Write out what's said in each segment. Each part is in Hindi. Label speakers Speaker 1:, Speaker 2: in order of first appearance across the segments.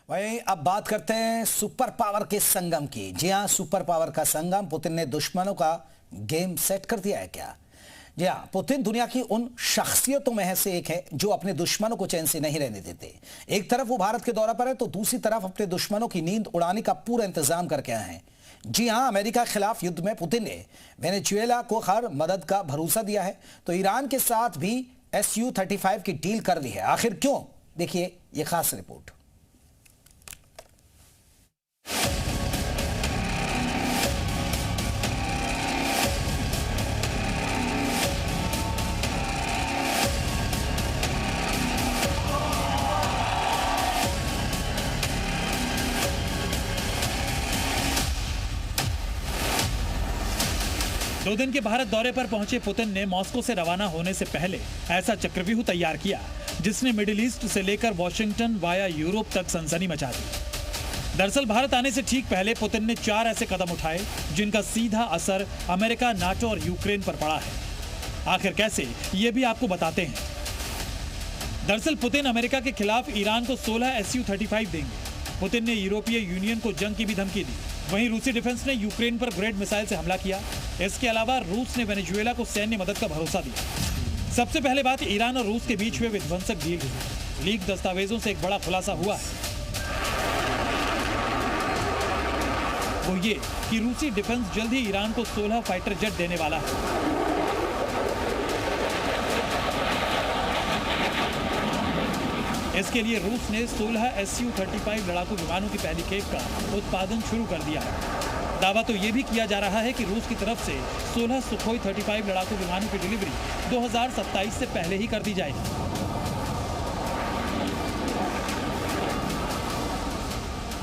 Speaker 1: वहीं अब बात करते हैं सुपर पावर के संगम की। जी हां, सुपर पावर का संगम। पुतिन ने दुश्मनों का गेम सेट कर दिया है क्या? जी हां, पुतिन दुनिया की उन शख्सियतों में से एक है जो अपने दुश्मनों को चैन से नहीं रहने देते। एक तरफ वो भारत के दौरे पर है तो दूसरी तरफ अपने दुश्मनों की नींद उड़ाने का पूरा इंतजाम करके आए हैं। जी हां, अमेरिका के खिलाफ युद्ध में पुतिन ने वेनेजुएला को हर मदद का भरोसा दिया है, तो ईरान के साथ भी Su-35 की डील कर ली है। आखिर क्यों? देखिए ये खास रिपोर्ट।
Speaker 2: दो दिन के भारत दौरे पर पहुंचे पुतिन ने मॉस्को से रवाना होने से पहले ऐसा चक्रव्यूह तैयार किया जिसने मिडिल ईस्ट से लेकर वॉशिंगटन वाया यूरोप तक सनसनी मचा दी। दरअसल भारत आने से ठीक पहले पुतिन ने 4 ऐसे कदम उठाए जिनका सीधा असर अमेरिका, नाटो और यूक्रेन पर पड़ा है। आखिर कैसे, ये भी आपको बताते हैं। दरअसल पुतिन अमेरिका के खिलाफ ईरान को 16 Su-35 देंगे। पुतिन ने यूरोपीय यूनियन को जंग की भी धमकी दी। वहीं रूसी डिफेंस ने यूक्रेन पर ग्रेड मिसाइल से हमला किया। इसके अलावा रूस ने वेनेजुएला को सैन्य मदद का भरोसा दिया। सबसे पहले बात ईरान और रूस के बीच हुए विध्वंसक डील की। लीक दस्तावेजों से एक बड़ा खुलासा हुआ है, वो ये कि रूसी डिफेंस जल्द ही ईरान को 16 फाइटर जेट देने वाला है। इसके लिए रूस ने 16 Su-35 लड़ाकू विमानों की पहली खेप का उत्पादन शुरू कर दिया है। दावा तो ये भी किया जा रहा है कि रूस की तरफ से 16 सुखोई 35 लड़ाकू विमानों की डिलीवरी 2027 से पहले ही कर दी जाएगी।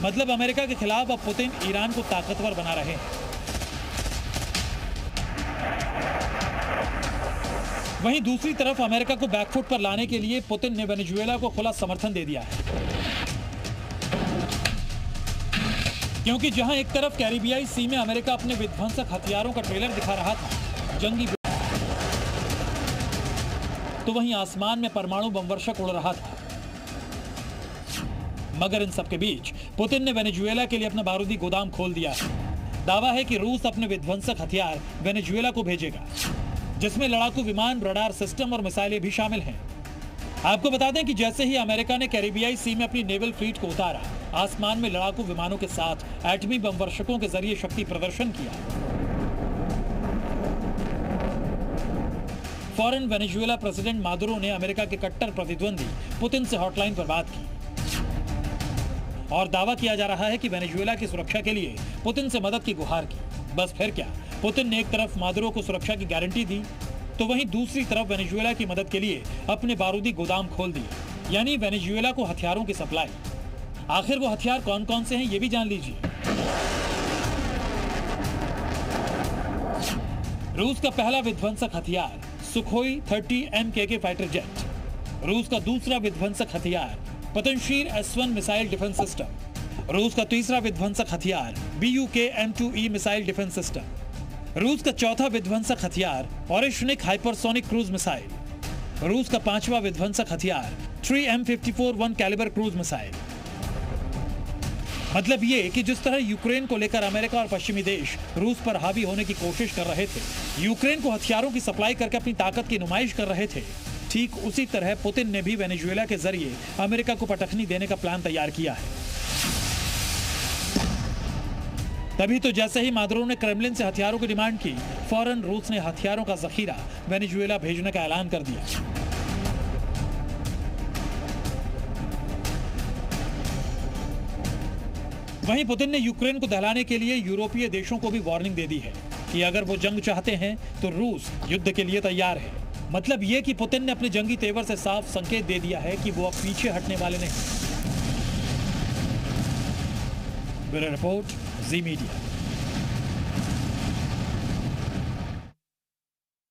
Speaker 2: मतलब अमेरिका के खिलाफ अब पुतिन ईरान को ताकतवर बना रहे हैं। वहीं दूसरी तरफ अमेरिका को बैकफुट पर लाने के लिए पुतिन ने वेनेजुएला को खुला समर्थन दे दिया है, क्योंकि जहां एक तरफ कैरिबियाई सी में अमेरिका अपने विध्वंसक हथियारों का ट्रेलर दिखा रहा था, जंगी, तो वहीं आसमान में परमाणु बमवर्षक उड़ रहा था। मगर इन सबके बीच पुतिन ने वेनेजुएला के लिए अपना बारूदी गोदाम खोल दिया है। दावा है कि रूस अपने विध्वंसक हथियार वेनेजुएला को भेजेगा, जिसमें लड़ाकू विमान, रडार सिस्टम और मिसाइलें भी शामिल हैं। आपको बता दें कि जैसे ही अमेरिका ने कैरिबियाई सी में अपनी नेवल फ्लीट को उतारा, आसमान में लड़ाकू विमानों के साथ एटमी बम वर्षकों के जरिए शक्ति प्रदर्शन किया। फौरन वेनेजुएला प्रेसिडेंट मादुरो ने अमेरिका के कट्टर प्रतिद्वंदी पुतिन से हॉटलाइन पर बात की और दावा किया जा रहा है कि वेनेजुएला की सुरक्षा के लिए पुतिन से मदद की गुहार की। बस फिर क्या, पुतिन ने एक तरफ मादुरो को सुरक्षा की गारंटी दी, तो वहीं दूसरी तरफ वेनेजुएला की मदद के लिए अपने बारूदी गोदाम खोल दिए, यानी वेनेजुएला को हथियारों की सप्लाई। आखिर वो हथियार कौन कौन से हैं, ये भी जान लीजिए। रूस का पहला विध्वंसक हथियार सुखोई 30 MKK फाइटर जेट। रूस का दूसरा विध्वंसक हथियार पतनशीर S-1 मिसाइल डिफेंस सिस्टम। रूस का तीसरा विध्वंसक हथियार BUK M2E missile defence system. रूस का चौथा विध्वंसक हथियार ओरेशनिक हाइपरसोनिक क्रूज मिसाइल। रूस का पांचवा विध्वंसक हथियार 3M54 1 कैलिबर क्रूज मिसाइल। मतलब ये कि जिस तरह यूक्रेन को लेकर अमेरिका और पश्चिमी देश रूस पर हावी होने की कोशिश कर रहे थे, यूक्रेन को हथियारों की सप्लाई करके अपनी ताकत की नुमाइश कर रहे थे, ठीक उसी तरह पुतिन ने भी वेनेजुएला के जरिए अमेरिका को पटखनी देने का प्लान तैयार किया है। तभी तो जैसे ही मादुरो ने क्रेमलिन से हथियारों की डिमांड की, फौरन रूस ने हथियारों का जखीरा वेनेजुएला भेजने का ऐलान कर दिया। वहीं पुतिन ने यूक्रेन को दहलाने के लिए यूरोपीय देशों को भी वार्निंग दे दी है कि अगर वो जंग चाहते हैं तो रूस युद्ध के लिए तैयार है। मतलब ये कि पुतिन ने अपने जंगी तेवर से साफ संकेत दे दिया है कि वो अब पीछे हटने वाले नहीं। ब्यूरो रिपोर्ट, जी मीडिया।